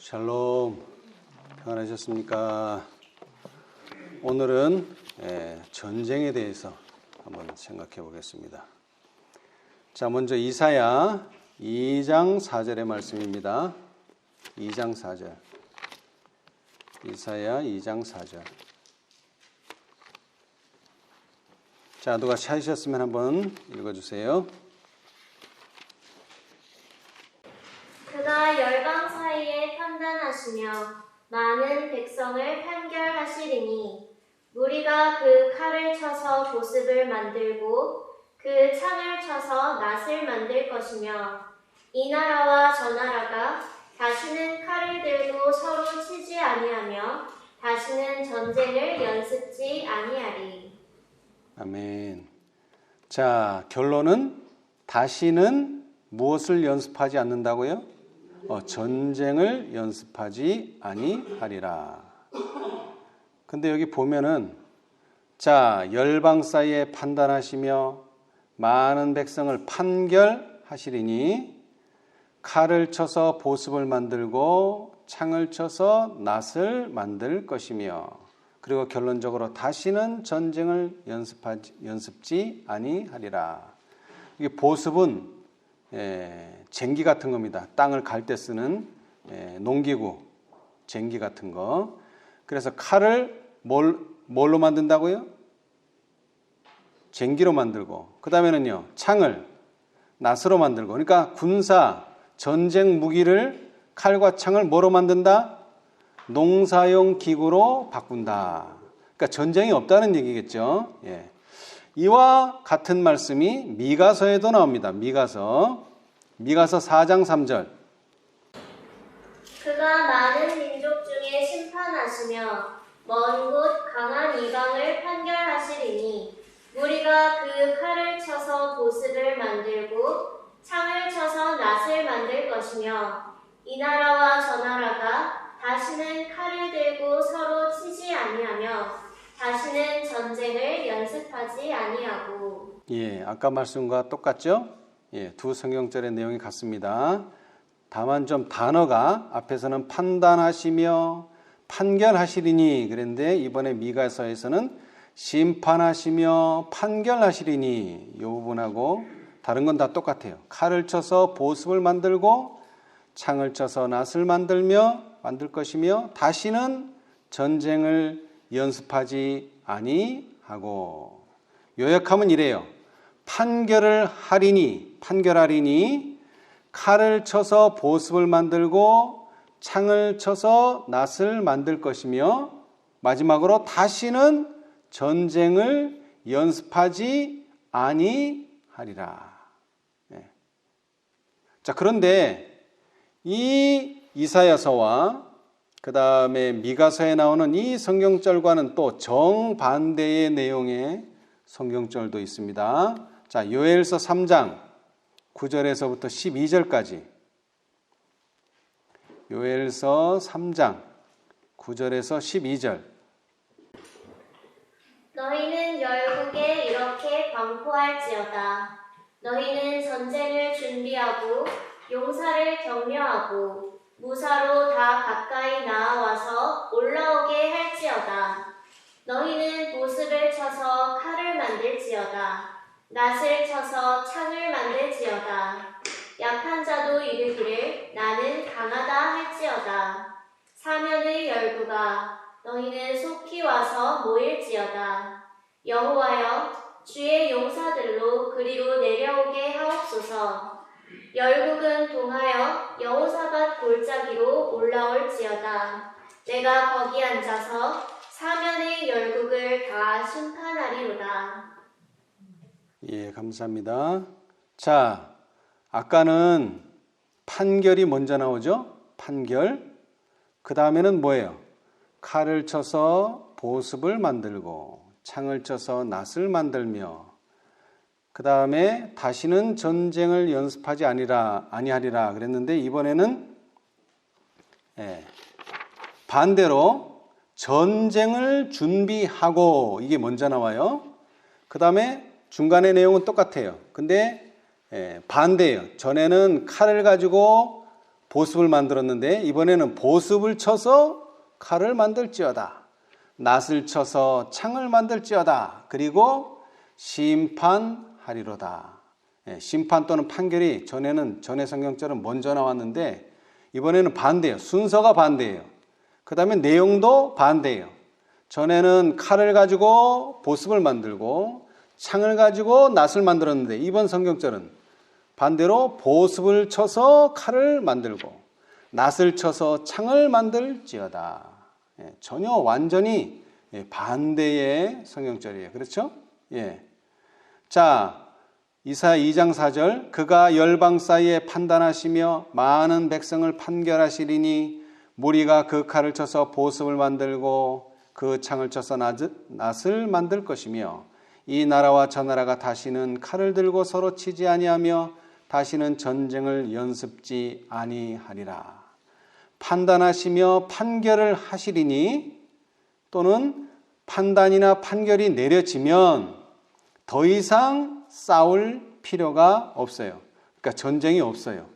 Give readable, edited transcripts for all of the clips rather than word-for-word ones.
샬롬, 평안하셨습니까? 오늘은 전쟁에 대해서 한번 생각해 보겠습니다. 자, 먼저 이사야 2장 4절의 말씀입니다. 2장 4절. 이사야 2장 4절. 자, 누가 찾으셨으면 한번 읽어주세요. 그가 열방 사이에 판단하시며 많은 백성을 판결하시리니 무리가 그 칼을 쳐서 보습을 만들고 그 창을 쳐서 낫을 만들 것이며 이 나라와 저 나라가 다시는 칼을 들고 서로 치지 아니하며 다시는 전쟁을 연습지 아니하리. 아멘. 자, 결론은 다시는 무엇을 연습하지 않는다고요? 전쟁을 연습하지 아니하리라. 근데 여기 보면은 자, 열방 사이에 판단하시며 많은 백성을 판결하시리니 칼을 쳐서 보습을 만들고 창을 쳐서 낫을 만들 것이며 그리고 결론적으로 다시는 전쟁을 연습지 아니하리라. 이게 보습은 쟁기 같은 겁니다. 땅을 갈 때 쓰는 농기구, 쟁기 같은 거. 그래서 칼을 뭘로 만든다고요? 쟁기로 만들고, 그 다음에는요, 창을 낫으로 만들고. 그러니까 군사, 전쟁 무기를 칼과 창을 뭐로 만든다? 농사용 기구로 바꾼다. 그러니까 전쟁이 없다는 얘기겠죠. 예. 이와 같은 말씀이 미가서에도 나옵니다. 미가서 4장 3절. 그가 많은 민족 중에 심판하시며 먼 곳 강한 이방을 판결하시리니 무리가 그 칼을 쳐서 보습을 만들고 창을 쳐서 낫을 만들 것이며 이 나라와 저 나라가 다시는 칼을 들고 서로 치지 아니하며 다시는 전쟁을 연습하지 아니하고. 예, 아까 말씀과 똑같죠? 예, 두 성경절의 내용이 같습니다. 다만 좀 단어가 앞에서는 판단하시며 판결하시리니 그랬는데 이번에 미가서에서는 심판하시며 판결하시리니 이 부분하고 다른 건 다 똑같아요. 칼을 쳐서 보습을 만들고 창을 쳐서 낫을 만들 것이며 다시는 전쟁을 연습하지 아니하고. 요약하면 이래요. 판결하리니 칼을 쳐서 보습을 만들고 창을 쳐서 낫을 만들 것이며 마지막으로 다시는 전쟁을 연습하지 아니하리라. 네. 자, 그런데 이 이사야서와 그 다음에 미가서에 나오는 이 성경절과는 또 정반대의 내용의 성경절도 있습니다. 자, 요엘서 3장 9절에서부터 12절까지. 요엘서 3장 9절에서 12절. 너희는 열국에 이렇게 광포할지어다. 너희는 전쟁을 준비하고 용사를 격려하고 무사로 다 가까이 나아와서 올라오게 할지어다. 너희는 보습을 쳐서 칼을 만들지어다. 낫을 쳐서 창을 만들지어다. 약한 자도 이르기를 나는 강하다 할지어다. 사면의 열부가 너희는 속히 와서 모일지어다. 여호와여 주의 용사들로 그리로 내려오게 하옵소서. 열국은 동하여 여호사밧 골짜기로 올라올지어다. 내가 거기 앉아서 사면의 열국을 다 심판하리로다. 예, 감사합니다. 자, 아까는 판결이 먼저 나오죠? 판결. 그 다음에는 뭐예요? 칼을 쳐서 보습을 만들고 창을 쳐서 낫을 만들며 그 다음에 다시는 전쟁을 연습하지 아니하리라 그랬는데 이번에는 반대로 전쟁을 준비하고 이게 먼저 나와요. 그 다음에 중간의 내용은 똑같아요. 근데 반대예요. 전에는 칼을 가지고 보습을 만들었는데 이번에는 보습을 쳐서 칼을 만들지어다. 낫을 쳐서 창을 만들지어다. 그리고 심판하리로다. 심판 또는 판결이 전의 성경처럼 먼저 나왔는데 이번에는 반대예요. 순서가 반대예요. 그 다음에 내용도 반대예요. 전에는 칼을 가지고 보습을 만들고 창을 가지고 낫을 만들었는데 이번 성경절은 반대로 보습을 쳐서 칼을 만들고 낫을 쳐서 창을 만들지어다. 전혀 완전히 반대의 성경절이에요. 그렇죠? 자, 이사야 2장 4절 그가 열방 사이에 판단하시며 많은 백성을 판결하시리니 무리가 그 칼을 쳐서 보습을 만들고 그 창을 쳐서 낫을 만들 것이며 이 나라와 저 나라가 다시는 칼을 들고 서로 치지 아니하며 다시는 전쟁을 연습지 아니하리라. 판단하시며 판결을 하시리니 또는 판단이나 판결이 내려지면 더 이상 싸울 필요가 없어요. 그러니까 전쟁이 없어요.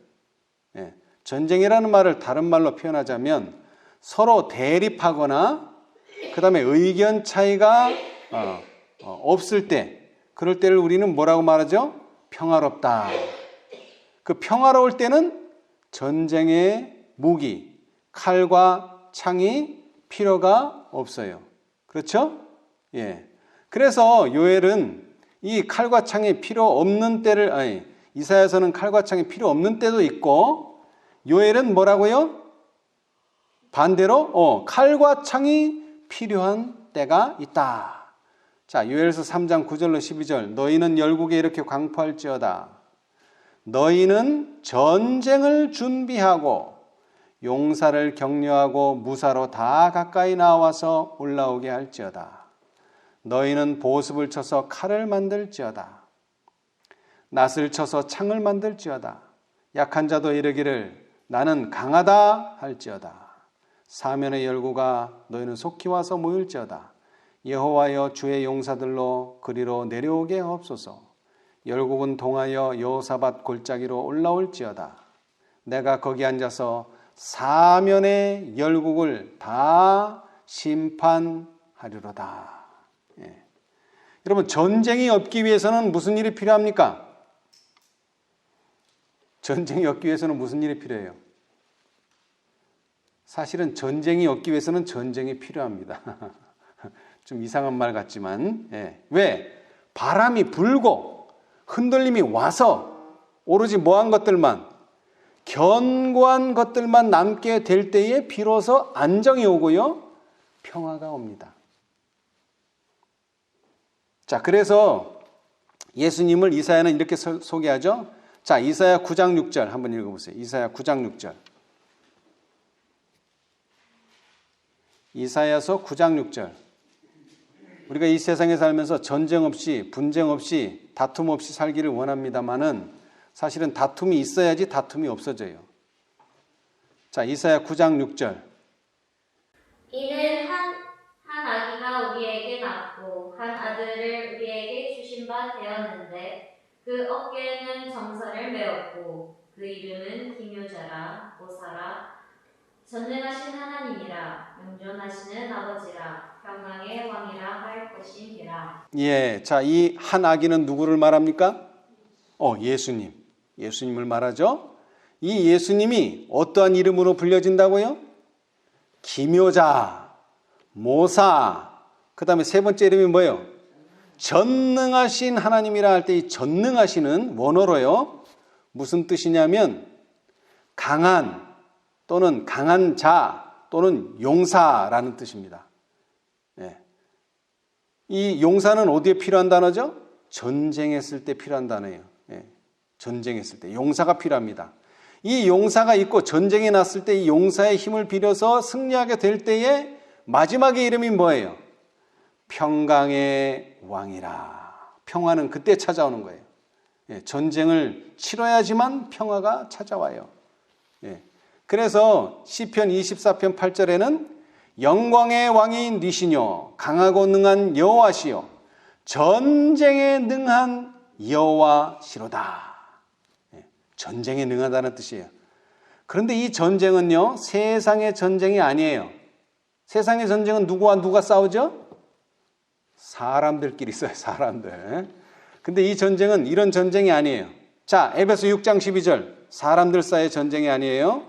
전쟁이라는 말을 다른 말로 표현하자면 서로 대립하거나 그 다음에 의견 차이가 없을 때, 그럴 때를 우리는 뭐라고 말하죠? 평화롭다. 그 평화로울 때는 전쟁의 무기, 칼과 창이 필요가 없어요. 그렇죠? 그래서 요엘은 이 칼과 창이 필요 없는 때를, 이사야서는 칼과 창이 필요 없는 때도 있고, 요엘은 뭐라고요? 반대로, 칼과 창이 필요한 때가 있다. 자, 요엘서 3장 9절로 12절. 너희는 열국에 이렇게 광포할지어다. 너희는 전쟁을 준비하고 용사를 격려하고 무사로 다 가까이 나와서 올라오게 할지어다. 너희는 보습을 쳐서 칼을 만들지어다. 낫을 쳐서 창을 만들지어다. 약한 자도 이르기를 나는 강하다 할지어다. 사면의 열구가 너희는 속히 와서 모일지어다. 여호와여 주의 용사들로 그리로 내려오게 하옵소서. 열국은 동하여 여호사밧 골짜기로 올라올지어다. 내가 거기 앉아서 사면의 열국을 다 심판하리로다. 여러분, 전쟁이 없기 위해서는 무슨 일이 필요합니까? 전쟁이 없기 위해서는 무슨 일이 필요해요? 사실은 전쟁이 없기 위해서는 전쟁이 필요합니다. 좀 이상한 말 같지만, 왜? 바람이 불고 흔들림이 와서 오로지 뭐한 것들만, 견고한 것들만 남게 될 때에 비로소 안정이 오고요, 평화가 옵니다. 자, 그래서 예수님을 이사야는 이렇게 소개하죠. 자, 이사야 9장 6절 한번 읽어보세요. 이사야 9장 6절. 이사야서 9장 6절. 우리가 이 세상에 살면서 전쟁 없이, 분쟁 없이, 다툼 없이 살기를 원합니다만은 사실은 다툼이 있어야지 다툼이 없어져요. 자, 이사야 9장 6절. 이는 한 아기가 우리에게 낳고 한 아들을 우리에게 주신 바 되었는데 그 어깨에는 정사를 메었고 그 이름은 기묘자라 모사라 전능하신 하나님이라 영존하시는 아버지라 평강의 왕이라 할 것이니라. 자, 이 한 아기는 누구를 말합니까? 예수님을 말하죠. 이 예수님이 어떠한 이름으로 불려진다고요? 기묘자, 모사, 그 다음에 세 번째 이름이 뭐예요? 전능하신 하나님이라 할 때 이 전능하시는 원어로요, 무슨 뜻이냐면 강한 또는 강한 자 또는 용사라는 뜻입니다. 이 용사는 어디에 필요한 단어죠? 전쟁했을 때 필요한 단어예요. 전쟁했을 때 용사가 필요합니다. 이 용사가 있고 전쟁이 났을 때 이 용사의 힘을 빌려서 승리하게 될 때에 마지막의 이름이 뭐예요? 평강의 왕이라. 평화는 그때 찾아오는 거예요. 전쟁을 치러야지만 평화가 찾아와요. 그래서 시편 24편 8절에는 영광의 왕이 니시뇨 강하고 능한 여호와시요 전쟁에 능한 여호와시로다. 전쟁에 능하다는 뜻이에요. 그런데 이 전쟁은요, 세상의 전쟁이 아니에요. 세상의 전쟁은 누구와 누가 싸우죠? 사람들끼리 싸워요, 사람들. 근데 이 전쟁은 이런 전쟁이 아니에요. 자, 에베소 6장 12절. 사람들 사이의 전쟁이 아니에요.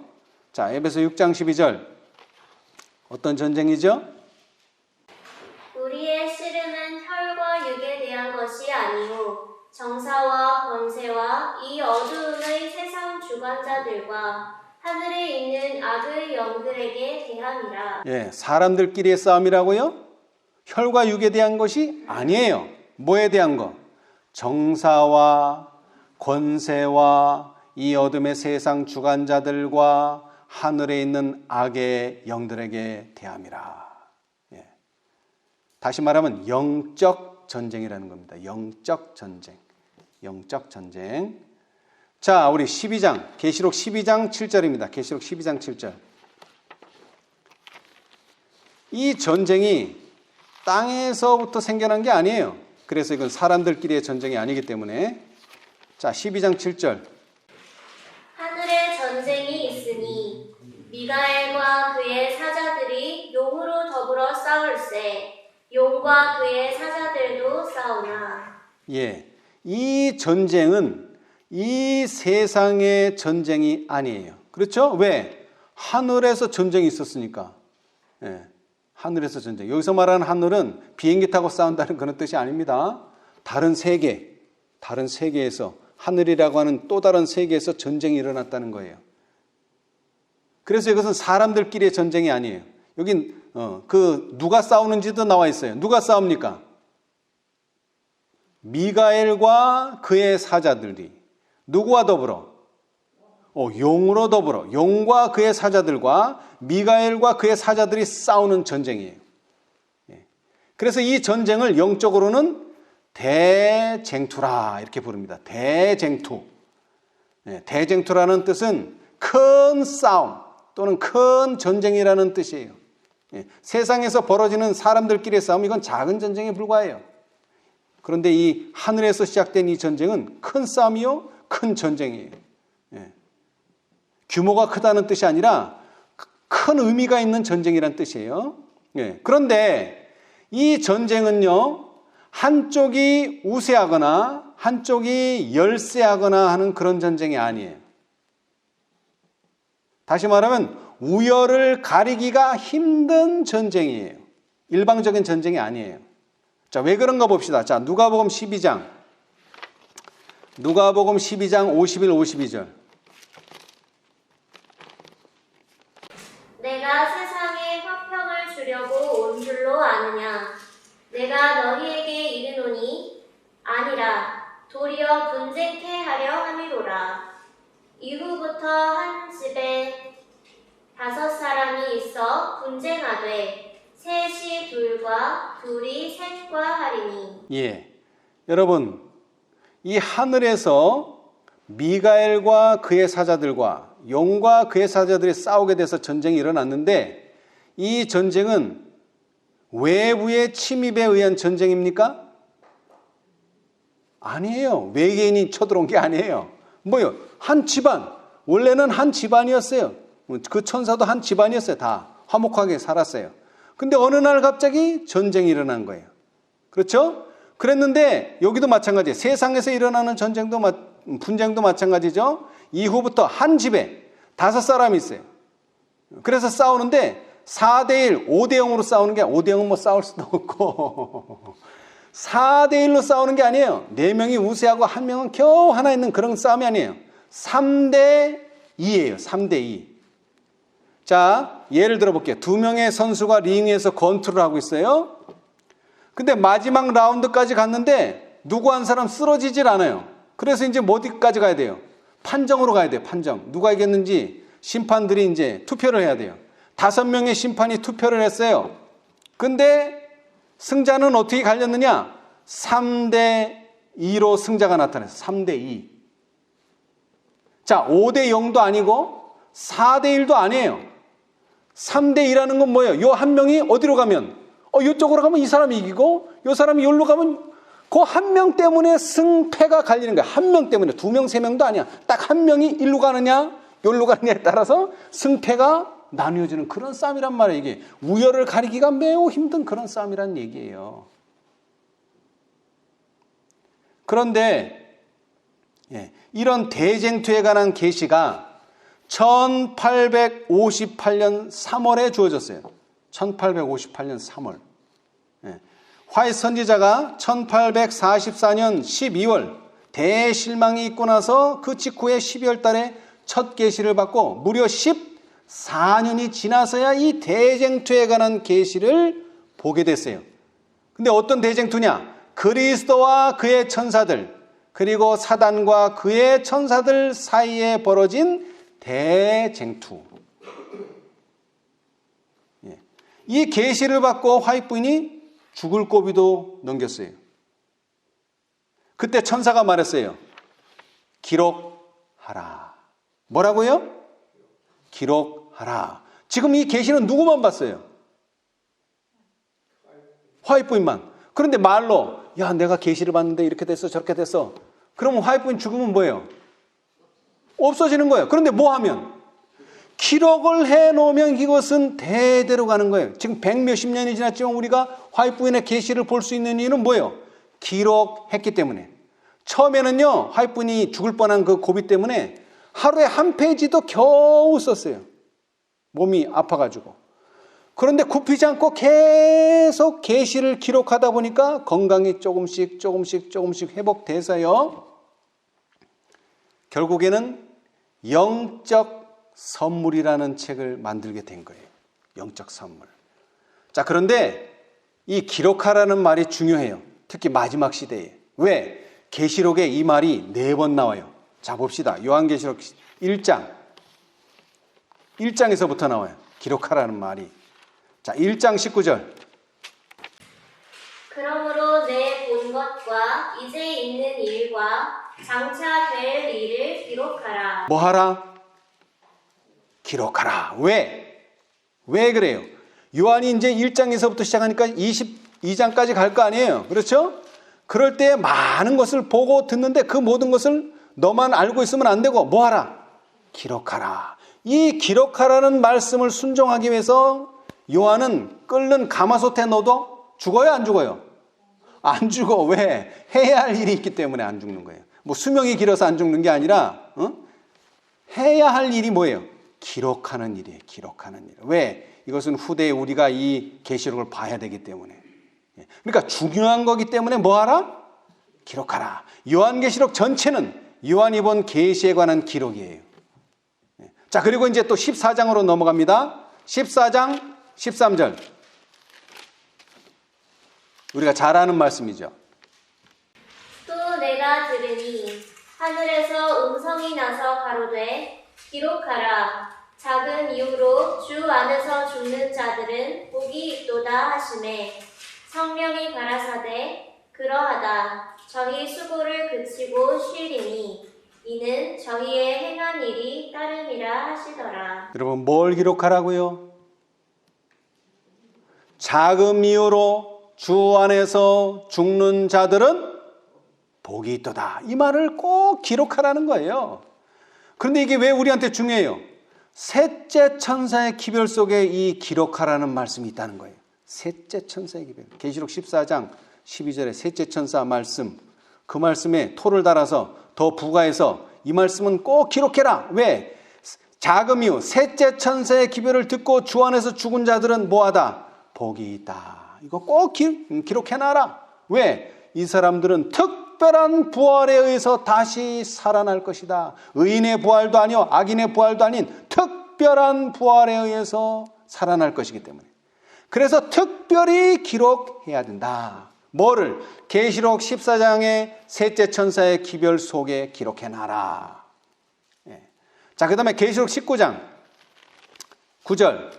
자, 에베소 6장 12절. 어떤 전쟁이죠? 우리의 씨름은 혈과 육에 대한 것이 아니요 정사와 권세와 이 어두움의 세상 주관자들과 하늘에 있는 악의 영들에게 대함이라. 예, 사람들끼리의 싸움이라고요? 혈과 육에 대한 것이 아니에요. 뭐에 대한 거? 정사와 권세와 이 어둠의 세상 주관자들과 하늘에 있는 악의 영들에게 대함이라. 예. 다시 말하면 영적 전쟁이라는 겁니다. 영적 전쟁. 영적 전쟁. 자, 우리 12장, 계시록 12장 7절입니다. 계시록 12장 7절. 이 전쟁이 땅에서부터 생겨난 게 아니에요. 그래서 이건 사람들끼리의 전쟁이 아니기 때문에. 자, 12장 7절. 하늘에 전쟁이 있으니 미가엘과 그의 사자들이 용으로 더불어 싸울세 용과 그의 사자들도 싸우나. 예, 이 전쟁은 이 세상의 전쟁이 아니에요. 그렇죠? 왜? 하늘에서 전쟁이 있었으니까. 예, 하늘에서 전쟁. 여기서 말하는 하늘은 비행기 타고 싸운다는 그런 뜻이 아닙니다. 다른 세계, 다른 세계에서 하늘이라고 하는 또 다른 세계에서 전쟁이 일어났다는 거예요. 그래서 이것은 사람들끼리의 전쟁이 아니에요. 여긴 누가 싸우는지도 나와 있어요. 누가 싸웁니까? 미가엘과 그의 사자들이 누구와 더불어? 용으로 더불어 용과 그의 사자들과 미가엘과 그의 사자들이 싸우는 전쟁이에요. 그래서 이 전쟁을 영적으로는 대쟁투라 이렇게 부릅니다. 대쟁투. 대쟁투라는 뜻은 큰 싸움 또는 큰 전쟁이라는 뜻이에요. 세상에서 벌어지는 사람들끼리의 싸움, 이건 작은 전쟁에 불과해요. 그런데 이 하늘에서 시작된 이 전쟁은 큰 싸움이요, 큰 전쟁이에요. 규모가 크다는 뜻이 아니라 큰 의미가 있는 전쟁이라는 뜻이에요. 그런데 이 전쟁은요, 한쪽이 우세하거나 한쪽이 열세하거나 하는 그런 전쟁이 아니에요. 다시 말하면 우열을 가리기가 힘든 전쟁이에요. 일방적인 전쟁이 아니에요. 자, 왜 그런가 봅시다. 자, 누가복음 12장 51, 52절. 내가 세상에 화평을 주려고 온 줄로 아느냐? 내가 너희에게 이르노니 아니라 도리어 분쟁케 하려 함이로라. 이후부터 한 집에 5사람이 있어 분쟁하되 셋이 둘과 둘이 셋과 하리니. 예, 여러분, 이 하늘에서 미가엘과 그의 사자들과 용과 그의 사자들이 싸우게 돼서 전쟁이 일어났는데, 이 전쟁은 외부의 침입에 의한 전쟁입니까? 아니에요. 외계인이 쳐들어온 게 아니에요. 뭐요? 한 집안, 원래는 한 집안이었어요. 그 천사도 한 집안이었어요. 다 화목하게 살았어요. 근데 어느 날 갑자기 전쟁이 일어난 거예요. 그렇죠? 그랬는데 여기도 마찬가지예요. 세상에서 일어나는 전쟁도 분쟁도 마찬가지죠. 이후부터 한 집에 5사람이 있어요. 그래서 싸우는데 4대1, 5대0으로 싸우는 게, 5대0은 뭐 싸울 수도 없고 4대1로 싸우는 게 아니에요. 4명이 우세하고 1명은 겨우 하나 있는 그런 싸움이 아니에요. 3대2예요. 3대2. 자, 예를 들어 볼게요. 2명의 선수가 링 위에서 권투를 하고 있어요. 근데 마지막 라운드까지 갔는데 누구 한 사람 쓰러지질 않아요. 그래서 이제 어디까지 가야 돼요? 판정으로 가야 돼요. 판정. 누가 이겼는지 심판들이 이제 투표를 해야 돼요. 5명의 심판이 투표를 했어요. 근데 승자는 어떻게 갈렸느냐? 3대2로 승자가 나타났어요. 3대2. 자, 5대0도 아니고 4대1도 아니에요. 3대2라는 건 뭐예요? 요 한 명이 어디로 가면, 요쪽으로 가면 이 사람이 이기고, 요 사람이 여기로 가면 그 한 명 때문에 승패가 갈리는 거야. 한 명 때문에. 2명, 3명도 아니야. 딱 한 명이 일로 가느냐, 여기로 가느냐에 따라서 승패가 나뉘어지는 그런 싸움이란 말이에요. 이게 우열을 가리기가 매우 힘든 그런 싸움이란 얘기예요. 그런데 이런 대쟁투에 관한 계시가 1858년 3월에 주어졌어요. 1858년 3월. 화이트 선지자가 1844년 12월 대실망이 있고 나서 그 직후에 12월 달에 첫 계시를 받고 무려 14년이 지나서야 이 대쟁투에 관한 계시를 보게 됐어요. 근데 어떤 대쟁투냐? 그리스도와 그의 천사들, 그리고 사단과 그의 천사들 사이에 벌어진 대쟁투. 이 계시를 받고 화이트 부인이 죽을 고비도 넘겼어요. 그때 천사가 말했어요. 기록하라. 뭐라고요? 기록하라. 지금 이 계시는 누구만 봤어요? 화이트 부인만. 그런데 말로 야 내가 계시를 봤는데 이렇게 됐어 저렇게 됐어. 그러면 화이트 부인 죽으면 뭐예요? 없어지는 거예요. 그런데 뭐 하면? 기록을 해놓으면 이것은 대대로 가는 거예요. 지금 100몇십 년이 지났지만 우리가 화이트 부인의 계시를 볼 수 있는 이유는 뭐예요? 기록했기 때문에. 처음에는요 화이트 부인이 죽을 뻔한 그 고비 때문에 하루에 한 페이지도 겨우 썼어요. 몸이 아파가지고. 그런데 굽히지 않고 계속 계시를 기록하다 보니까 건강이 조금씩 회복돼서요. 결국에는 영적 선물이라는 책을 만들게 된 거예요. 영적 선물. 자, 그런데 이 기록하라는 말이 중요해요. 특히 마지막 시대에. 왜? 계시록에 이 말이 4번 나와요. 자, 봅시다. 요한계시록 1장에서부터 나와요. 기록하라는 말이. 자, 1장 19절. 그러므로 내 본 것과 이제 있는 일과 장차 될 일을 기록하라. 뭐 하라? 기록하라. 왜? 왜 그래요? 요한이 이제 1장에서부터 시작하니까 22장까지 갈 거 아니에요. 그렇죠? 그럴 때 많은 것을 보고 듣는데 그 모든 것을 너만 알고 있으면 안 되고 뭐 하라? 기록하라. 이 기록하라는 말씀을 순종하기 위해서 요한은 끓는 가마솥에 넣어도 죽어요? 안 죽어요? 안 죽어. 왜? 해야 할 일이 있기 때문에 안 죽는 거예요. 뭐 수명이 길어서 안 죽는 게 아니라 해야 할 일이 뭐예요? 기록하는 일이에요. 기록하는 일. 왜? 이것은 후대에 우리가 이 계시록을 봐야 되기 때문에. 그러니까 중요한 거기 때문에 뭐 하라? 기록하라. 요한계시록 전체는 요한이 본 계시에 관한 기록이에요. 자, 그리고 이제 또 14장으로 넘어갑니다. 14장 13절. 우리가 잘 아는 말씀이죠. 또 내가 들으니 하늘에서 음성이 나서 가로되 기록하라. 작은 이유로 주 안에서 죽는 자들은 복이 있도다 하시매 성령이 가라사대 그러하다. 저희 수고를 그치고 쉬리니 이는 저희의 행한 일이 따름이라 하시더라. 여러분 뭘 기록하라고요? 작은 이유로 주 안에서 죽는 자들은 복이 있도다. 이 말을 꼭 기록하라는 거예요. 그런데 이게 왜 우리한테 중요해요? 셋째 천사의 기별 속에 이 기록하라는 말씀이 있다는 거예요. 셋째 천사의 기별. 계시록 14장 12절에 셋째 천사 말씀. 그 말씀에 토를 달아서 더 부가해서 이 말씀은 꼭 기록해라. 왜? 작은 이유 셋째 천사의 기별을 듣고 주 안에서 죽은 자들은 뭐하다? 복이 있다. 이거 꼭 기록해놔라. 왜? 이 사람들은 특별한 부활에 의해서 다시 살아날 것이다. 의인의 부활도 아니요 악인의 부활도 아닌 특별한 부활에 의해서 살아날 것이기 때문에. 그래서 특별히 기록해야 된다. 뭐를? 계시록 14장의 셋째 천사의 기별 속에 기록해놔라. 자, 그 다음에 계시록 19장 9절.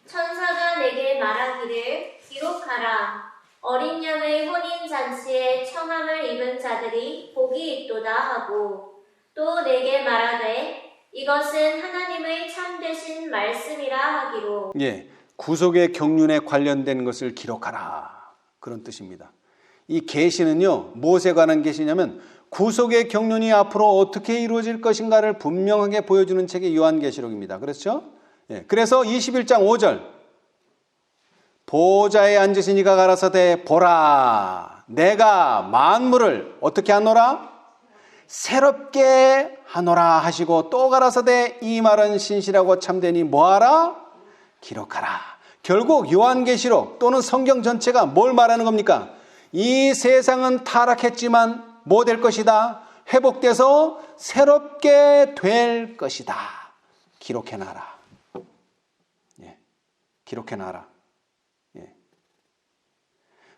천사가 내게 말하기를 기록하라. 어린 양의 혼인잔치에 청함을 입은 자들이 복이 있도다 하고 또 내게 말하되 이것은 하나님의 참되신 말씀이라 하기로. 구속의 경륜에 관련된 것을 기록하라. 그런 뜻입니다. 이 계시는요 무엇에 관한 계시냐면 구속의 경륜이 앞으로 어떻게 이루어질 것인가를 분명하게 보여주는 책이 요한계시록입니다. 그렇죠? 예, 그래서 21장 5절 보좌에 앉으신 이가 가라사대 보라 내가 만물을 어떻게 하노라? 새롭게 하노라 하시고 또 가라사대 이 말은 신실하고 참되니 뭐하라? 기록하라. 결국 요한계시록 또는 성경 전체가 뭘 말하는 겁니까? 이 세상은 타락했지만 뭐 될 것이다? 회복돼서 새롭게 될 것이다. 기록해놔라. 예, 기록해놔라. 예.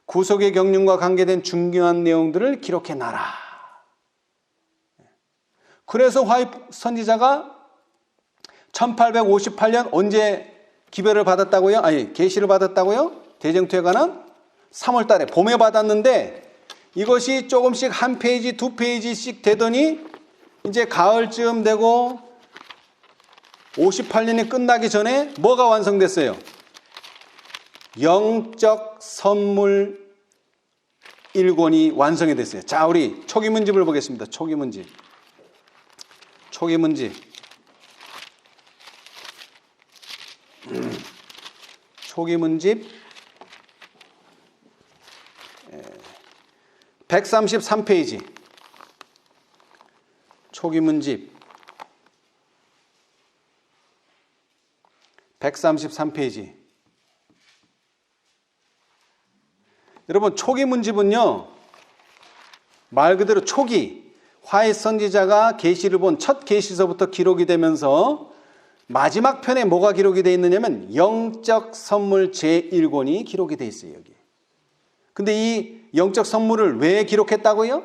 구속의 경륜과 관계된 중요한 내용들을 기록해놔라. 예. 그래서 화입 선지자가 1858년 언제 기별을 받았다고요? 아니, 계시를 받았다고요? 대쟁투에 관한 3월 달에 봄에 받았는데 이것이 조금씩 한 페이지, 두 페이지씩 되더니 이제 가을쯤 되고 58년이 끝나기 전에 뭐가 완성됐어요? 영적 선물 1권이 완성이 됐어요. 자, 우리 초기문집을 보겠습니다. 초기문집. 초기문집 133페이지. 초기문집 133페이지. 여러분, 초기문집은요, 말 그대로 초기, 화해 선지자가 계시를 본 첫 계시서부터 기록이 되면서 마지막 편에 뭐가 기록이 되어 있느냐면 영적 선물 제1권이 기록이 되어 있어요. 여기. 근데 이 영적 선물을 왜 기록했다고요?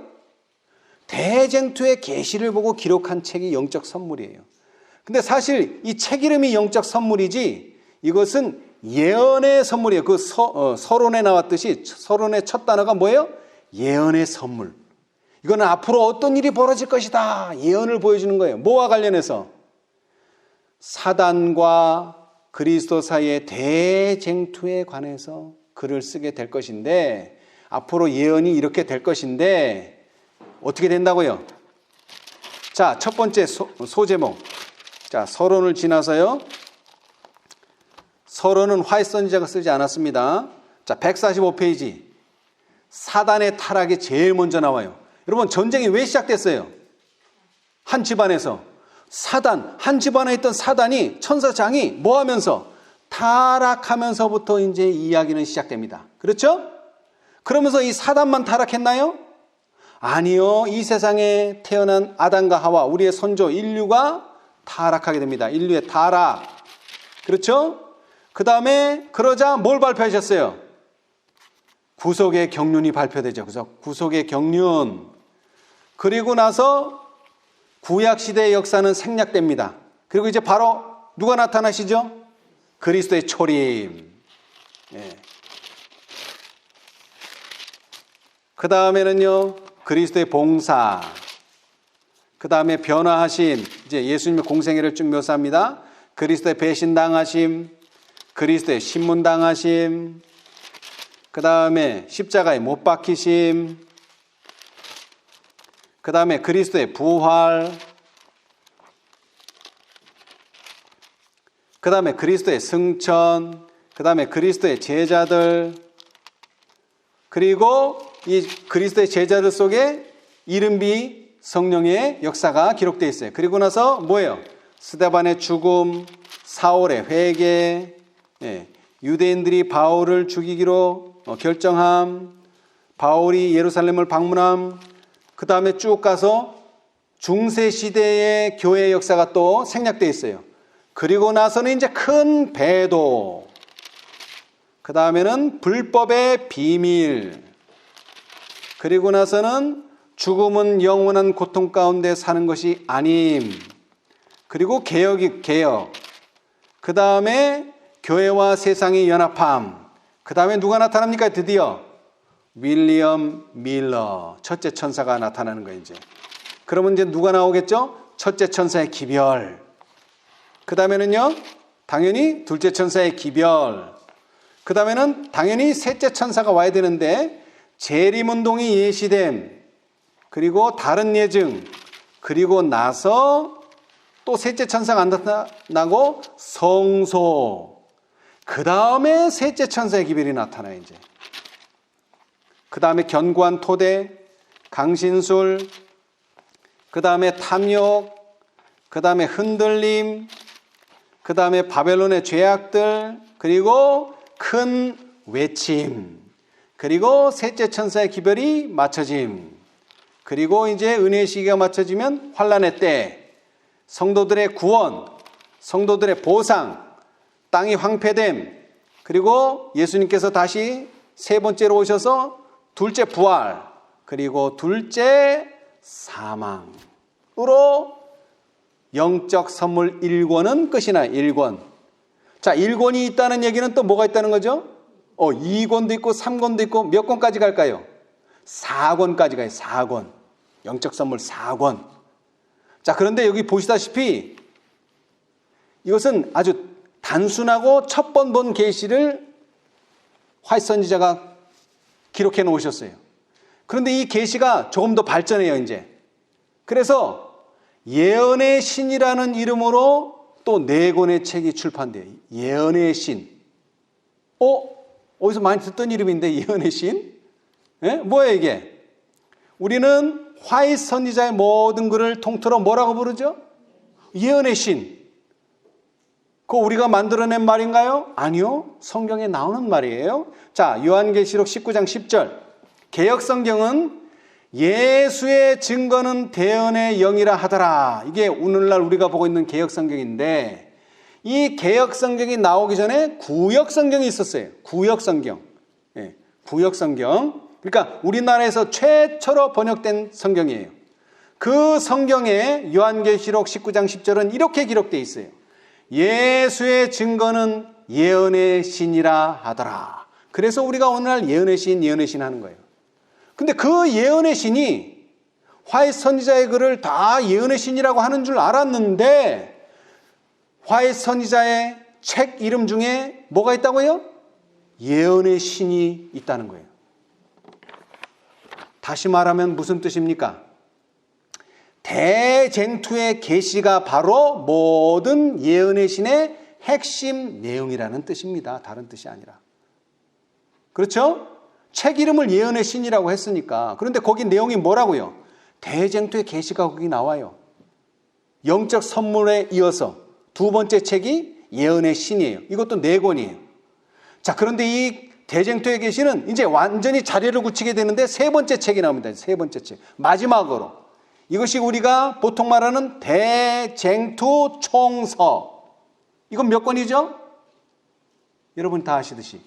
대쟁투의 계시를 보고 기록한 책이 영적 선물이에요. 근데 사실 이 책 이름이 영적 선물이지 이것은 예언의 선물이에요. 그 서론에 나왔듯이 서론의 첫 단어가 뭐예요? 예언의 선물. 이거는 앞으로 어떤 일이 벌어질 것이다. 예언을 보여주는 거예요. 뭐와 관련해서? 사단과 그리스도 사이의 대쟁투에 관해서 글을 쓰게 될 것인데 앞으로 예언이 이렇게 될 것인데 어떻게 된다고요? 자, 첫 번째 소제목. 자, 서론을 지나서요. 서론은 화해 선지자가 쓰지 않았습니다. 자, 145페이지. 사단의 타락이 제일 먼저 나와요. 여러분, 전쟁이 왜 시작됐어요? 한 집안에서. 한 집안에 있던 사단이, 천사장이 뭐 하면서? 타락하면서부터 이제 이야기는 시작됩니다. 그렇죠? 그러면서 이 사단만 타락했나요? 아니요. 이 세상에 태어난 아담과 하와, 우리의 선조 인류가 타락하게 됩니다. 인류의 타락. 그렇죠? 그 다음에 그러자 뭘 발표하셨어요? 구속의 경륜이 발표되죠. 그래서 구속의 경륜. 그리고 나서 구약시대의 역사는 생략됩니다. 그리고 이제 바로 누가 나타나시죠? 그리스도의 초림. 예. 그 다음에는요, 그리스도의 봉사. 그 다음에 변화하심. 이제 예수님의 공생애를 쭉 묘사합니다. 그리스도의 배신당하심. 그리스도의 신문당하심. 그 다음에 십자가에 못 박히심. 그 다음에 그리스도의 부활. 그 다음에 그리스도의 승천. 그 다음에 그리스도의 제자들. 그리고 이 그리스도의 제자들 속에 이른비 성령의 역사가 기록되어 있어요. 그리고 나서 뭐예요? 스데반의 죽음, 사울의 회개, 유대인들이 바울을 죽이기로 결정함, 바울이 예루살렘을 방문함, 그 다음에 쭉 가서 중세시대의 교회의 역사가 또 생략되어 있어요. 그리고 나서는 이제 큰 배도, 그 다음에는 불법의 비밀, 그리고 나서는 죽음은 영원한 고통 가운데 사는 것이 아님, 그리고 개혁, 그 다음에 교회와 세상의 연합함, 그 다음에 누가 나타납니까? 드디어 윌리엄 밀러, 첫째 천사가 나타나는 거예요. 이제 그러면 이제 누가 나오겠죠? 첫째 천사의 기별. 그 다음에는요, 당연히 둘째 천사의 기별. 그 다음에는 당연히 셋째 천사가 와야 되는데 재림운동이 예시됨. 그리고 다른 예증, 그리고 나서 또 셋째 천사가 안 나타나고 성소, 그 다음에 셋째 천사의 기별이 나타나요. 이제 그 다음에 견고한 토대, 강신술, 그 다음에 탐욕, 그 다음에 흔들림, 그 다음에 바벨론의 죄악들, 그리고 큰 외침, 그리고 셋째 천사의 기별이 맞춰짐, 그리고 이제 은혜의 시기가 맞춰지면 환란의 때, 성도들의 구원, 성도들의 보상, 땅이 황폐됨, 그리고 예수님께서 다시 세 번째로 오셔서 둘째 부활, 그리고 둘째 사망으로 영적 선물 1권은 끝이 나요. 1권. 자, 1권이 있다는 얘기는 또 뭐가 있다는 거죠? 2권도 있고 3권도 있고 몇 권까지 갈까요? 4권까지 가요. 4권. 영적 선물 4권. 자, 그런데 여기 보시다시피 이것은 아주 단순하고 첫 번 본 계시를 화이트 선지자가 기록해 놓으셨어요. 그런데 이 계시가 조금 더 발전해요, 이제. 그래서 예언의 신이라는 이름으로 또 4권의 책이 출판돼요. 예언의 신. 어디서 많이 듣던 이름인데, 예언의 신? 예? 뭐예요, 이게? 우리는 화이트 선지자의 모든 글을 통틀어 뭐라고 부르죠? 예언의 신. 그거 우리가 만들어낸 말인가요? 아니요. 성경에 나오는 말이에요. 자, 요한계시록 19장 10절. 개역성경은 예수의 증거는 대언의 영이라 하더라. 이게 오늘날 우리가 보고 있는 개역성경인데, 이 개역성경이 나오기 전에 구역성경이 있었어요. 구역성경. 예, 구역성경. 그러니까 우리나라에서 최초로 번역된 성경이에요. 그 성경에 요한계시록 19장 10절은 이렇게 기록되어 있어요. 예수의 증거는 예언의 신이라 하더라. 그래서 우리가 오늘날 예언의 신 하는 거예요. 근데 그 예언의 신이 화이트 선지자의 글을 다 예언의 신이라고 하는 줄 알았는데, 화이트 선지자의 책 이름 중에 뭐가 있다고요? 예언의 신이 있다는 거예요. 다시 말하면 무슨 뜻입니까? 대쟁투의 계시가 바로 모든 예언의 신의 핵심 내용이라는 뜻입니다. 다른 뜻이 아니라. 그렇죠? 책 이름을 예언의 신이라고 했으니까. 그런데 거기 내용이 뭐라고요? 대쟁투의 계시가 거기 나와요. 영적 선물에 이어서 두 번째 책이 예언의 신이에요. 이것도 4권이에요. 자, 그런데 이 대쟁투의 계시는 이제 완전히 자리를 굳히게 되는데 세 번째 책이 나옵니다. 세 번째 책. 마지막으로. 이것이 우리가 보통 말하는 대쟁투 총서. 이건 몇 권이죠? 여러분 다 아시듯이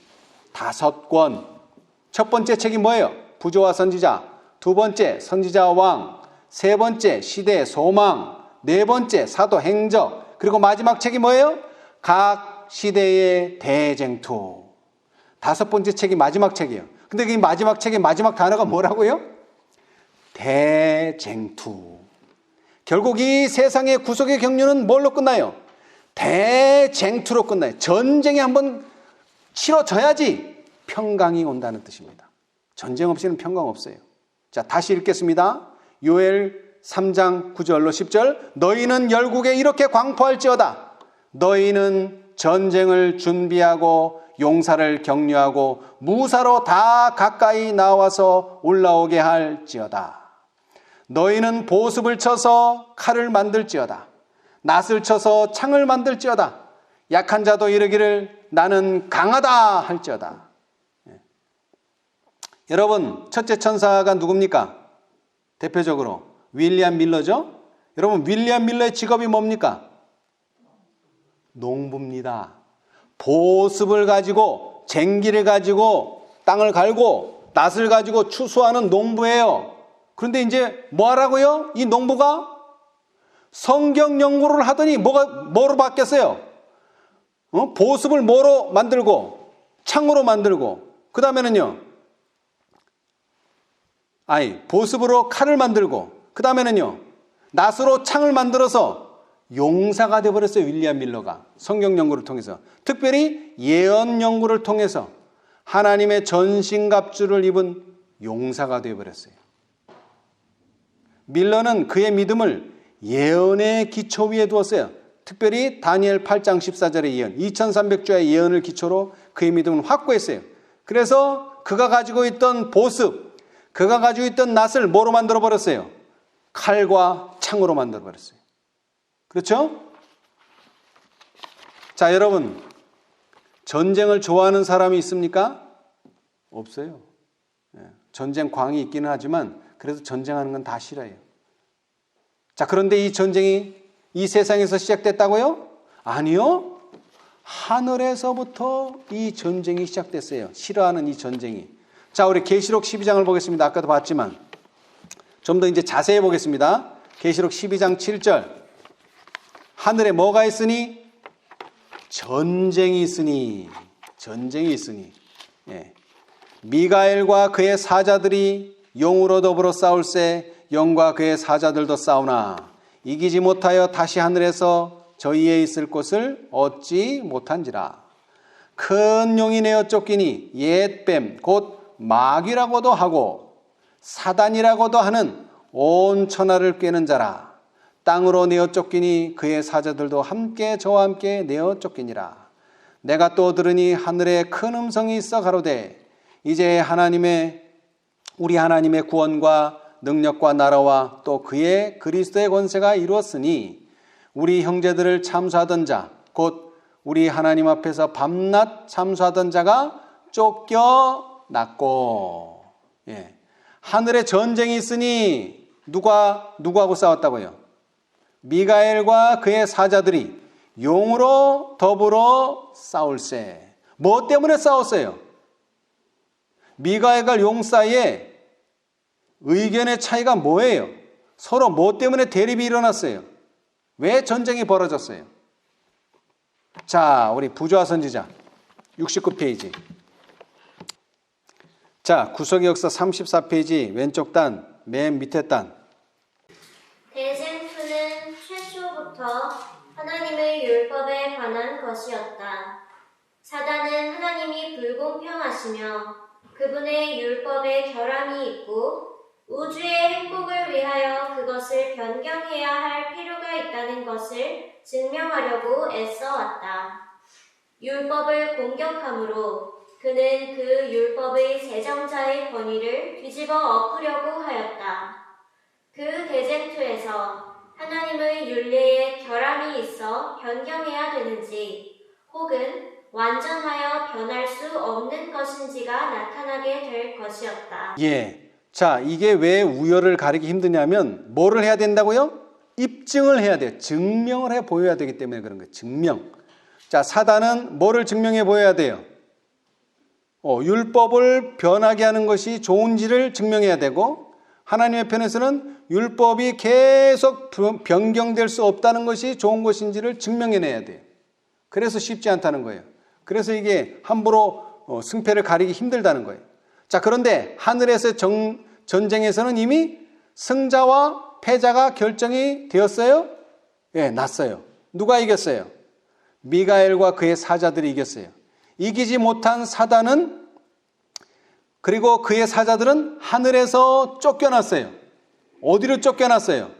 5권. 첫 번째 책이 뭐예요? 부조와 선지자. 두 번째 선지자와 왕. 세 번째 시대의 소망. 네 번째 사도 행적. 그리고 마지막 책이 뭐예요? 각 시대의 대쟁투. 5번째 책이 마지막 책이에요. 근데 이 마지막 책의 마지막 단어가 뭐라고요? 대쟁투. 결국 이 세상의 구속의 경륜은 뭘로 끝나요? 대쟁투로 끝나요. 전쟁이 한번 치러져야지 평강이 온다는 뜻입니다. 전쟁 없이는 평강 없어요. 자, 다시 읽겠습니다. 요엘 3장 9절로 10절. 너희는 열국에 이렇게 광포할지어다. 너희는 전쟁을 준비하고 용사를 격려하고 무사로 다 가까이 나와서 올라오게 할지어다. 너희는 보습을 쳐서 칼을 만들지어다. 낫을 쳐서 창을 만들지어다. 약한 자도 이르기를 나는 강하다 할지어다. 여러분, 첫째 천사가 누굽니까? 대표적으로 윌리엄 밀러죠. 여러분, 윌리엄 밀러의 직업이 뭡니까? 농부입니다. 보습을 가지고, 쟁기를 가지고 땅을 갈고 낫을 가지고 추수하는 농부예요. 그런데 이제 뭐 하라고요? 이 농부가 성경 연구를 하더니 뭐로 바뀌었어요? 보습을 뭐로 만들고 창으로 만들고, 그 다음에는요, 보습으로 칼을 만들고, 그 다음에는요, 낫으로 창을 만들어서 용사가 되어버렸어요. 윌리엄 밀러가 성경 연구를 통해서, 특별히 예언 연구를 통해서 하나님의 전신갑주를 입은 용사가 되어버렸어요. 밀러는 그의 믿음을 예언의 기초 위에 두었어요. 특별히 다니엘 8장 14절의 예언, 2300주의 예언을 기초로 그의 믿음을 확고했어요. 그래서 그가 가지고 있던 보습, 그가 가지고 있던 낫을 뭐로 만들어 버렸어요? 칼과 창으로 만들어 버렸어요. 그렇죠? 자, 여러분, 전쟁을 좋아하는 사람이 있습니까? 없어요. 전쟁 광이 있기는 하지만 그래도 전쟁하는 건 다 싫어요. 자, 그런데 이 전쟁이 이 세상에서 시작됐다고요? 아니요. 하늘에서부터 이 전쟁이 시작됐어요. 싫어하는 이 전쟁이. 자, 우리 계시록 12장을 보겠습니다. 아까도 봤지만 좀 더 이제 자세히 보겠습니다. 계시록 12장 7절. 하늘에 뭐가 있으니? 전쟁이 있으니. 전쟁이 있으니. 예. 미가엘과 그의 사자들이 용으로 더불어 싸울세 영과 그의 사자들도 싸우나 이기지 못하여 다시 하늘에서 저희에 있을 곳을 얻지 못한지라. 큰 용이 내어 쫓기니 옛뱀 곧 마귀라고도 하고 사단이라고도 하는 온 천하를 꿰는 자라. 땅으로 내어 쫓기니 그의 사자들도 함께 저와 함께 내어 쫓기니라. 내가 또 들으니 하늘에 큰 음성이 있어 가로되 이제 우리 하나님의 구원과 능력과 나라와 또 그의 그리스도의 권세가 이루었으니 우리 형제들을 참수하던 자, 곧 우리 하나님 앞에서 밤낮 참수하던 자가 쫓겨났고. 예. 하늘에 전쟁이 있으니 누구하고 싸웠다고요? 미가엘과 그의 사자들이 용으로 더불어 싸울세. 뭐 때문에 싸웠어요? 미가엘과 용 사이에 의견의 차이가 뭐예요? 서로 뭐 때문에 대립이 일어났어요? 왜 전쟁이 벌어졌어요? 자, 우리 부조화 선지자 69페이지. 자, 구속의 역사 34페이지 왼쪽 단, 맨 밑에 단. 대쟁투는 최초부터 하나님의 율법에 관한 것이었다. 사단은 하나님이 불공평하시며 그분의 율법에 결함이 있고 우주의 행복을 위하여 그것을 변경해야 할 필요가 있다는 것을 증명하려고 애써왔다. 율법을 공격함으로 그는 그 율법의 제정자의 권위를 뒤집어 엎으려고 하였다. 그 대쟁투에서 하나님의 율례에 결함이 있어 변경해야 되는지 혹은 완전하여 변할 수 없는 것인지가 나타나게 될 것이었다. 예. 자, 이게 왜 우열을 가리기 힘드냐면 뭐를 해야 된다고요? 입증을 해야 돼요. 증명을 해 보여야 되기 때문에 그런 거예요. 증명. 자, 사단은 뭐를 증명해 보여야 돼요? 율법을 변하게 하는 것이 좋은지를 증명해야 되고 하나님의 편에서는 율법이 계속 변경될 수 없다는 것이 좋은 것인지를 증명해내야 돼요. 그래서 쉽지 않다는 거예요. 그래서 이게 함부로 승패를 가리기 힘들다는 거예요. 자, 그런데 하늘에서 전쟁에서는 이미 승자와 패자가 결정이 되었어요? 예, 났어요. 누가 이겼어요? 미가엘과 그의 사자들이 이겼어요. 이기지 못한 사단은 그리고 그의 사자들은 하늘에서 쫓겨났어요. 어디로 쫓겨났어요?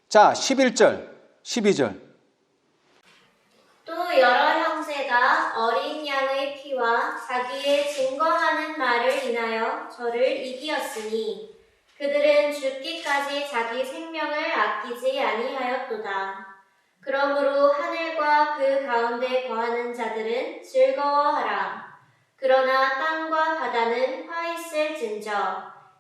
자, 11절, 12절. 또 여러 형제가 어린 양의 피와 자기의 증거하는 말을 인하여 저를 이기었으니 그들은 죽기까지 자기 생명을 아끼지 아니하였도다. 그러므로 하늘과 그 가운데 거하는 자들은 즐거워하라. 그러나 땅과 바다는 화 있을진저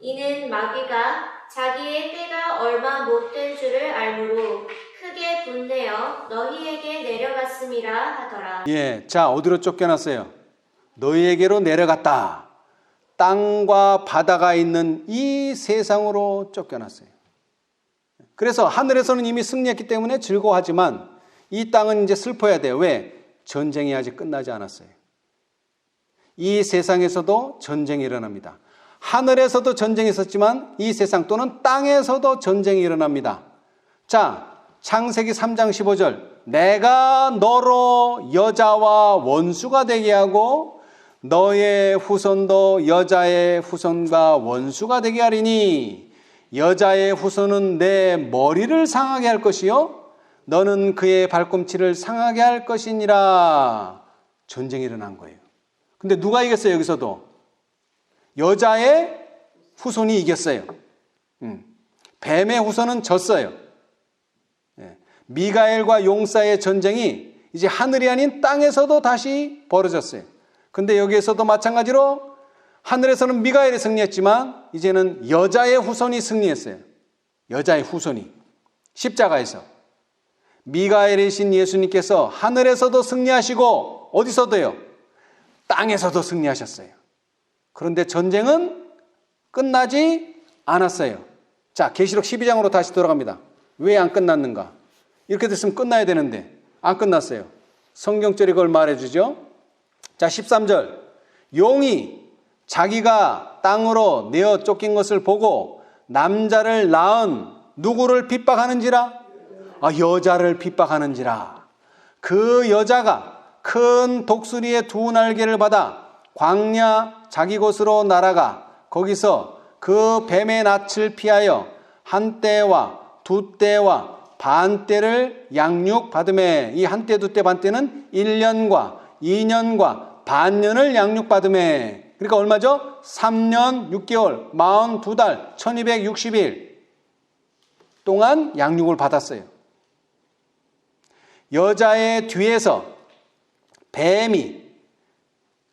이는 마귀가 자기의 때가 얼마 못된 줄을 알므로 크게 분내어 너희에게 내려갔음이라 하더라. 예, 자, 어디로 쫓겨났어요? 너희에게로 내려갔다. 땅과 바다가 있는 이 세상으로 쫓겨났어요. 그래서 하늘에서는 이미 승리했기 때문에 즐거워하지만 이 땅은 이제 슬퍼야 돼요. 왜? 전쟁이 아직 끝나지 않았어요. 이 세상에서도 전쟁이 일어납니다. 하늘에서도 전쟁이 있었지만 이 세상 또는 땅에서도 전쟁이 일어납니다. 자, 창세기 3장 15절. 내가 너로 여자와 원수가 되게 하고 너의 후손도 여자의 후손과 원수가 되게 하리니 여자의 후손은 내 머리를 상하게 할 것이요 너는 그의 발꿈치를 상하게 할 것이니라. 전쟁이 일어난 거예요. 근데 누가 이겼어요? 여기서도 여자의 후손이 이겼어요. 뱀의 후손은 졌어요. 미가엘과 용사의 전쟁이 이제 하늘이 아닌 땅에서도 다시 벌어졌어요. 근데 여기에서도 마찬가지로 하늘에서는 미가엘이 승리했지만 이제는 여자의 후손이 승리했어요. 여자의 후손이 십자가에서 미가엘이신 예수님께서 하늘에서도 승리하시고 어디서도요? 땅에서도 승리하셨어요. 그런데 전쟁은 끝나지 않았어요. 자, 계시록 12장으로 다시 돌아갑니다. 왜 안 끝났는가? 이렇게 됐으면 끝나야 되는데 안 끝났어요. 성경절이 그걸 말해주죠. 자, 13절. 용이 자기가 땅으로 내어 쫓긴 것을 보고 남자를 낳은 누구를 핍박하는지라? 여자를 핍박하는지라. 그 여자가 큰 독수리의 두 날개를 받아 광야 자기 곳으로 날아가 거기서 그 뱀의 낯을 피하여 한 때와 두 때와 반 때를 양육받으매. 이 한 때, 두 때, 반 때는 1년과 2년과 반년을 양육받으매. 그러니까 얼마죠? 3년 6개월 42달 1260일 동안 양육을 받았어요. 여자의 뒤에서 뱀이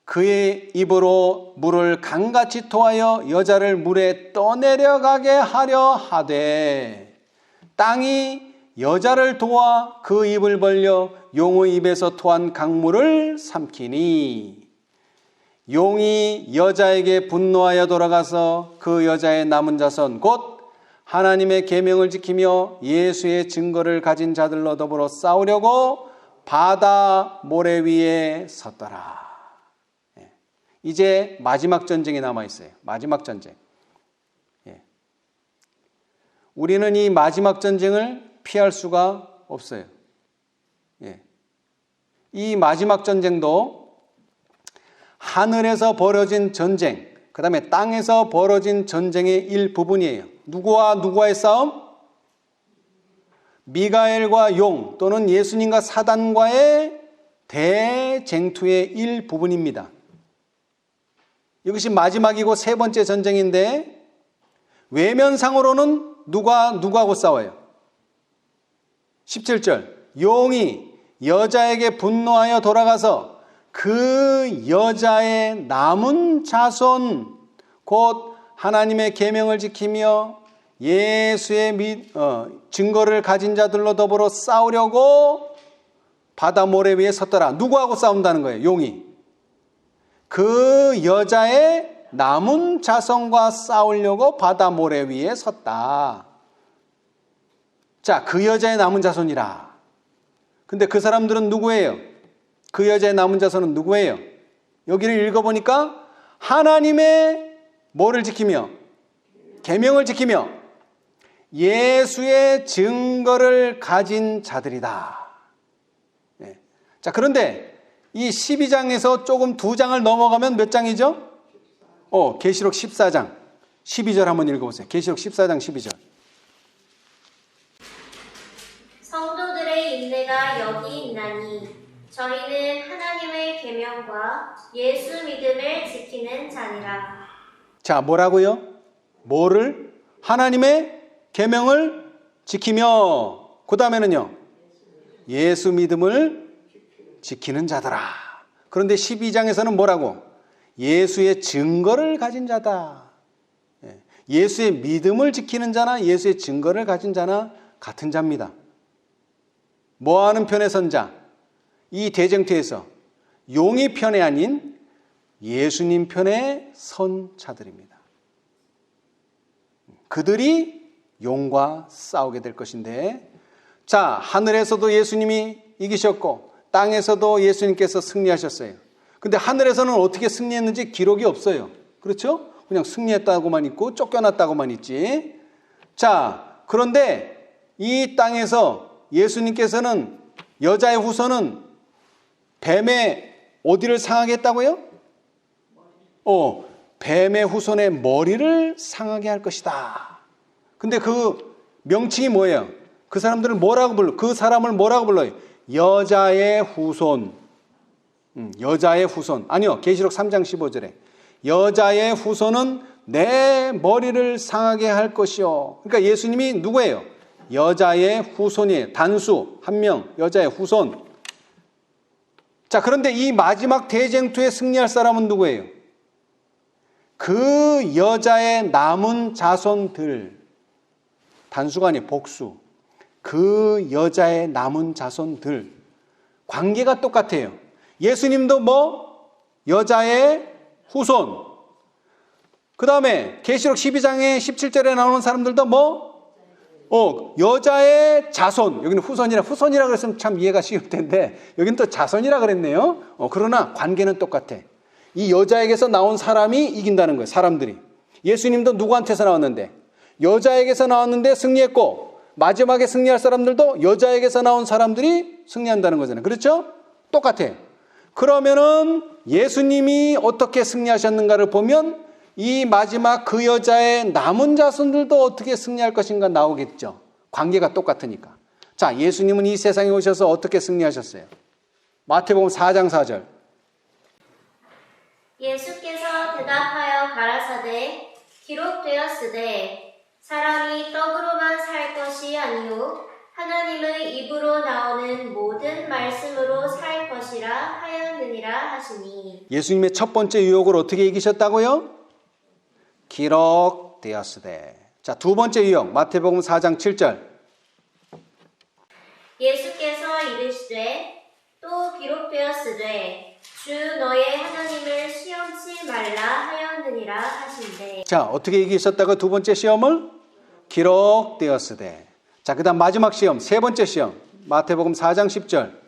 그의 입으로 물을 강같이 토하여 여자를 물에 떠내려가게 하려 하되 땅이 여자를 도와 그 입을 벌려 용의 입에서 토한 강물을 삼키니 용이 여자에게 분노하여 돌아가서 그 여자의 남은 자손 곧 하나님의 계명을 지키며 예수의 증거를 가진 자들로 더불어 싸우려고 바다 모래 위에 섰더라. 이제 마지막 전쟁이 남아있어요. 마지막 전쟁. 우리는 이 마지막 전쟁을 피할 수가 없어요. 이 마지막 전쟁도 하늘에서 벌어진 전쟁, 그 다음에 땅에서 벌어진 전쟁의 일부분이에요. 누구와 누구와의 싸움? 미가엘과 용 또는 예수님과 사단과의 대쟁투의 일부분입니다. 이것이 마지막이고 세 번째 전쟁인데 외면상으로는 누구하고 싸워요? 17절. 용이 여자에게 분노하여 돌아가서 그 여자의 남은 자손 곧 하나님의 계명을 지키며 예수의 증거를 가진 자들로 더불어 싸우려고 바다 모래 위에 섰더라. 누구하고 싸운다는 거예요? 용이. 그 여자의 남은 자손과 싸우려고 바다 모래 위에 섰다. 자, 그 여자의 남은 자손이라. 근데 그 사람들은 누구예요? 그 여자의 남은 자손은 누구예요? 여기를 읽어보니까 하나님의 뭐를 지키며? 계명을 지키며 예수의 증거를 가진 자들이다. 자, 그런데 이 12장에서 조금 두 장을 넘어가면 몇 장이죠? 계시록 14장 12절 한번 읽어보세요. 계시록 14장 12절. 성도들의 인내가 여기 있나니 저희는 하나님의 계명과 예수 믿음을 지키는 자니라. 자, 뭐라고요? 뭐를? 하나님의 계명을 지키며 그 다음에는요 예수 믿음을 지키는 자더라. 그런데 12장에서는 뭐라고? 예수의 증거를 가진 자다. 예수의 믿음을 지키는 자나 예수의 증거를 가진 자나 같은 자입니다. 뭐하는 편에 선 자? 이 대쟁투에서 용의 편이 아닌 예수님 편에 선 자들입니다. 그들이 용과 싸우게 될 것인데, 자, 하늘에서도 예수님이 이기셨고 땅에서도 예수님께서 승리하셨어요. 근데 하늘에서는 어떻게 승리했는지 기록이 없어요. 그렇죠? 그냥 승리했다고만 있고 쫓겨났다고만 있지. 자, 그런데 이 땅에서 예수님께서는 여자의 후손은 뱀의 어디를 상하게 했다고요? 뱀의 후손의 머리를 상하게 할 것이다. 근데 그 명칭이 뭐예요? 그 사람들을 뭐라고 불러? 그 사람을 뭐라고 불러요? 여자의 후손. 여자의 후손. 아니요. 계시록 3장 15절에 여자의 후손은 내 머리를 상하게 할 것이요. 그러니까 예수님이 누구예요? 여자의 후손이에요. 단수, 한 명, 여자의 후손. 자, 그런데 이 마지막 대쟁투에 승리할 사람은 누구예요? 그 여자의 남은 자손들. 단수가 아니에요. 복수. 그 여자의 남은 자손들. 관계가 똑같아요. 예수님도 뭐? 여자의 후손. 그 다음에 계시록 12장에 17절에 나오는 사람들도 뭐? 여자의 자손. 여기는 후손이라 그랬으면 참 이해가 쉬울 텐데 여기는 또 자손이라 그랬네요. 그러나 관계는 똑같아. 이 여자에게서 나온 사람이 이긴다는 거예요. 사람들이. 예수님도 누구한테서 나왔는데? 여자에게서 나왔는데 승리했고 마지막에 승리할 사람들도 여자에게서 나온 사람들이 승리한다는 거잖아요. 그렇죠? 똑같아요. 그러면은 예수님이 어떻게 승리하셨는가를 보면 이 마지막 그 여자의 남은 자손들도 어떻게 승리할 것인가 나오겠죠. 관계가 똑같으니까. 자, 예수님은 이 세상에 오셔서 어떻게 승리하셨어요? 마태복음 4장 4절. 예수께서 대답하여 가라사대 기록되었으되 사람이 떡으로만 살 것이 아니요 하나님의 입으로 나오는 모든 말씀으로 살 것이라 하였느니라 하시니. 예수님의 첫 번째 유혹을 어떻게 이기셨다고요? 기록되었으되. 자, 두 번째 유혹 마태복음 4장 7절. 예수께서 이르시되 또 기록되었으되 주 너의 하나님을 시험치 말라 하였느니라 하신대. 자, 어떻게 이기셨다고 두 번째 시험을? 기록되었으되. 자, 그 다음 마지막 시험, 세 번째 시험 마태복음 4장 10절.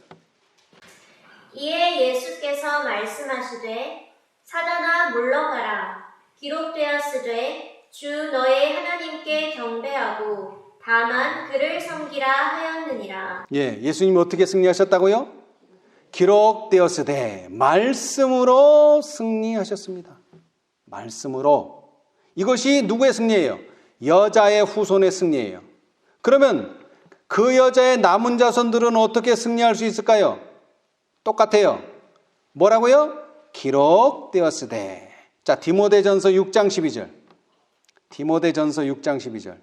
이에 예수께서 말씀하시되 사단아 물러가라. 기록되었으되 주 너의 하나님께 경배하고 다만 그를 섬기라 하였느니라. 예수님이 어떻게 승리하셨다고요? 기록되었으되 말씀으로 승리하셨습니다. 말씀으로. 이것이 누구의 승리예요? 여자의 후손의 승리예요. 그러면 그 여자의 남은 자손들은 어떻게 승리할 수 있을까요? 똑같아요. 뭐라고요? 기록되었으되. 자, 디모데전서 6장 12절. 디모데전서 6장 12절.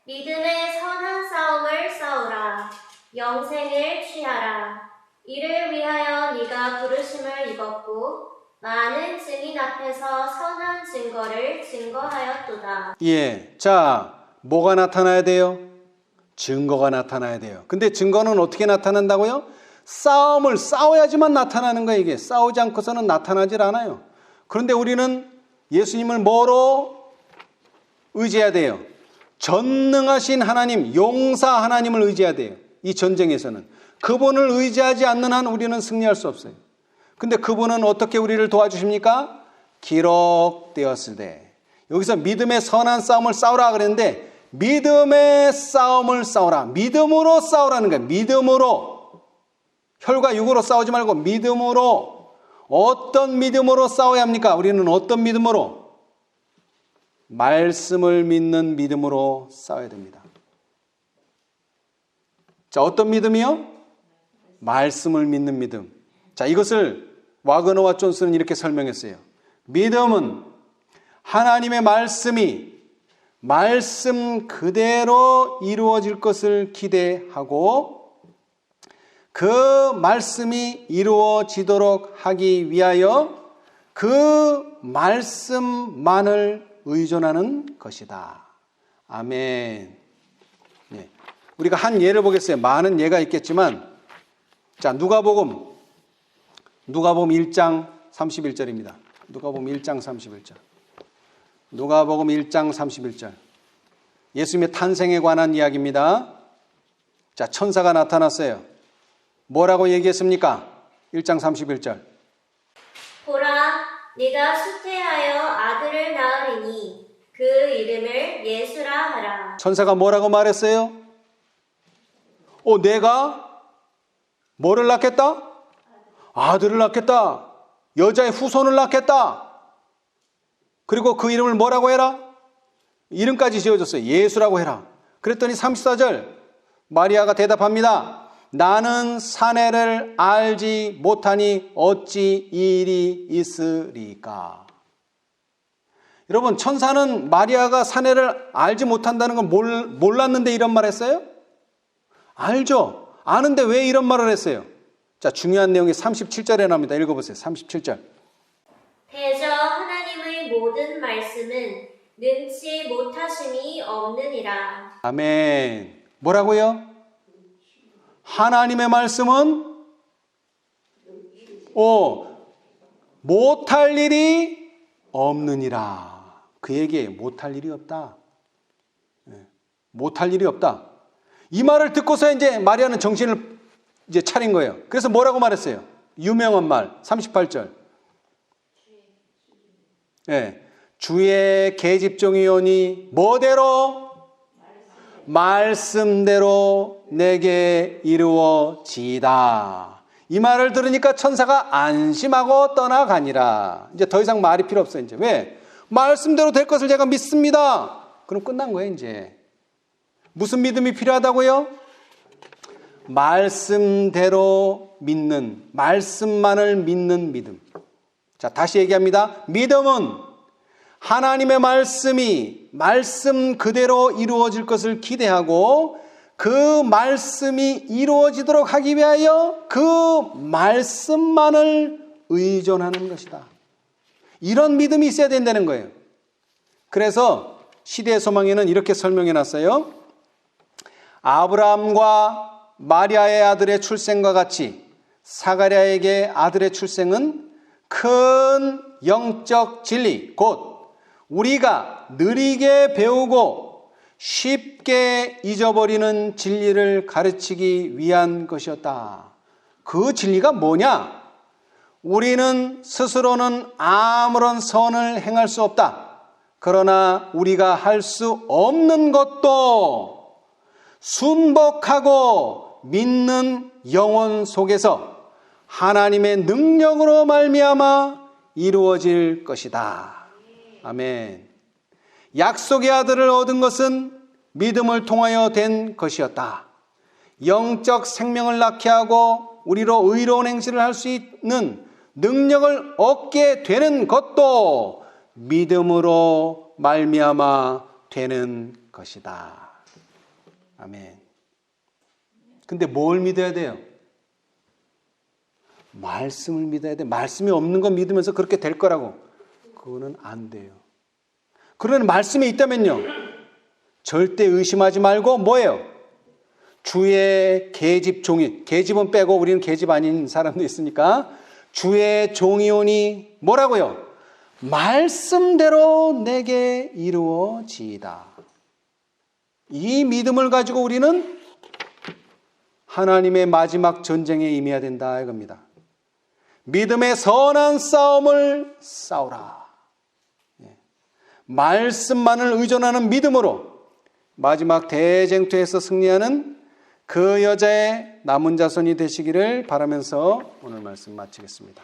믿음의 선한 싸움을 싸우라. 영생을 취하라. 이를 위하여 네가 부르심을 입었고 많은 증인 앞에서 선한 증거를 증거하였도다. 자, 뭐가 나타나야 돼요? 증거가 나타나야 돼요. 근데 증거는 어떻게 나타난다고요? 싸움을 싸워야지만 나타나는 거예요. 이게 싸우지 않고서는 나타나질 않아요. 그런데 우리는 예수님을 뭐로 의지해야 돼요? 전능하신 하나님, 용사 하나님을 의지해야 돼요. 이 전쟁에서는. 그분을 의지하지 않는 한 우리는 승리할 수 없어요. 근데 그분은 어떻게 우리를 도와주십니까? 기록되었으되. 여기서 믿음의 선한 싸움을 싸우라 그랬는데 믿음의 싸움을 싸우라. 믿음으로 싸우라는 거예요. 믿음으로. 혈과 육으로 싸우지 말고 믿음으로. 어떤 믿음으로 싸워야 합니까? 우리는 어떤 믿음으로? 말씀을 믿는 믿음으로 싸워야 됩니다. 자, 어떤 믿음이요? 말씀을 믿는 믿음. 자, 이것을 와그너와 존스는 이렇게 설명했어요. 믿음은 하나님의 말씀이 말씀 그대로 이루어질 것을 기대하고 그 말씀이 이루어지도록 하기 위하여 그 말씀만을 의존하는 것이다. 아멘. 우리가 한 예를 보겠어요. 많은 예가 있겠지만, 자, 누가복음 1장 31절입니다. 누가복음 1장 31절. 누가복음 1장 31절. 예수님의 탄생에 관한 이야기입니다. 자, 천사가 나타났어요. 뭐라고 얘기했습니까? 1장 31절. 보라, 네가 수태하여 아들을 낳으리니 그 이름을 예수라 하라. 천사가 뭐라고 말했어요? 내가 뭐를 낳겠다? 아들을 낳겠다. 여자의 후손을 낳겠다. 그리고 그 이름을 뭐라고 해라? 이름까지 지어줬어요. 예수라고 해라. 그랬더니 34절 마리아가 대답합니다. 나는 사내를 알지 못하니 어찌 이 일이 있으리까. 여러분, 천사는 마리아가 사내를 알지 못한다는 걸 몰랐는데 이런 말 했어요? 알죠. 아는데 왜 이런 말을 했어요? 자, 중요한 내용이 37절에 나옵니다. 읽어보세요. 37절. 대저 하나님의 모든 말씀은 능치 못하심이 없느니라. 아멘. 뭐라고요? 하나님의 말씀은 못할 일이 없느니라. 그 얘기에 못할 일이 없다. 못할 일이 없다. 이 말을 듣고서 이제 마리아는 정신을 이제 차린 거예요. 그래서 뭐라고 말했어요? 유명한 말 38절. 주의 계집종이오니 뭐대로? 말씀대로 내게 이루어지이다. 이 말을 들으니까 천사가 안심하고 떠나가니라. 이제 더 이상 말이 필요 없어요. 이제 왜? 말씀대로 될 것을 제가 믿습니다. 그럼 끝난 거예요. 이제 무슨 믿음이 필요하다고요? 말씀대로 믿는, 말씀만을 믿는 믿음. 자, 다시 얘기합니다. 믿음은 하나님의 말씀이 말씀 그대로 이루어질 것을 기대하고 그 말씀이 이루어지도록 하기 위하여 그 말씀만을 의존하는 것이다. 이런 믿음이 있어야 된다는 거예요. 그래서 시대의 소망에는 이렇게 설명해 놨어요. 아브라함과 마리아의 아들의 출생과 같이 사가랴에게 아들의 출생은 큰 영적 진리, 곧 우리가 느리게 배우고 쉽게 잊어버리는 진리를 가르치기 위한 것이었다. 그 진리가 뭐냐? 우리는 스스로는 아무런 선을 행할 수 없다. 그러나 우리가 할 수 없는 것도 순복하고 믿는 영혼 속에서 하나님의 능력으로 말미암아 이루어질 것이다. 아멘. 약속의 아들을 얻은 것은 믿음을 통하여 된 것이었다. 영적 생명을 낳게 하고 우리로 의로운 행실을 할 수 있는 능력을 얻게 되는 것도 믿음으로 말미암아 되는 것이다. 아멘. 근데 뭘 믿어야 돼요? 말씀을 믿어야 돼. 말씀이 없는 거 믿으면서 그렇게 될 거라고. 그거는 안 돼요. 그러나 말씀이 있다면요, 절대 의심하지 말고 뭐예요? 주의 계집 종이, 계집은 빼고 우리는 계집 아닌 사람도 있으니까 주의 종이오니 뭐라고요? 말씀대로 내게 이루어지이다. 이 믿음을 가지고 우리는 하나님의 마지막 전쟁에 임해야 된다 이겁니다. 믿음의 선한 싸움을 싸우라. 말씀만을 의존하는 믿음으로 마지막 대쟁투에서 승리하는 그 여자의 남은 자손이 되시기를 바라면서 오늘 말씀 마치겠습니다.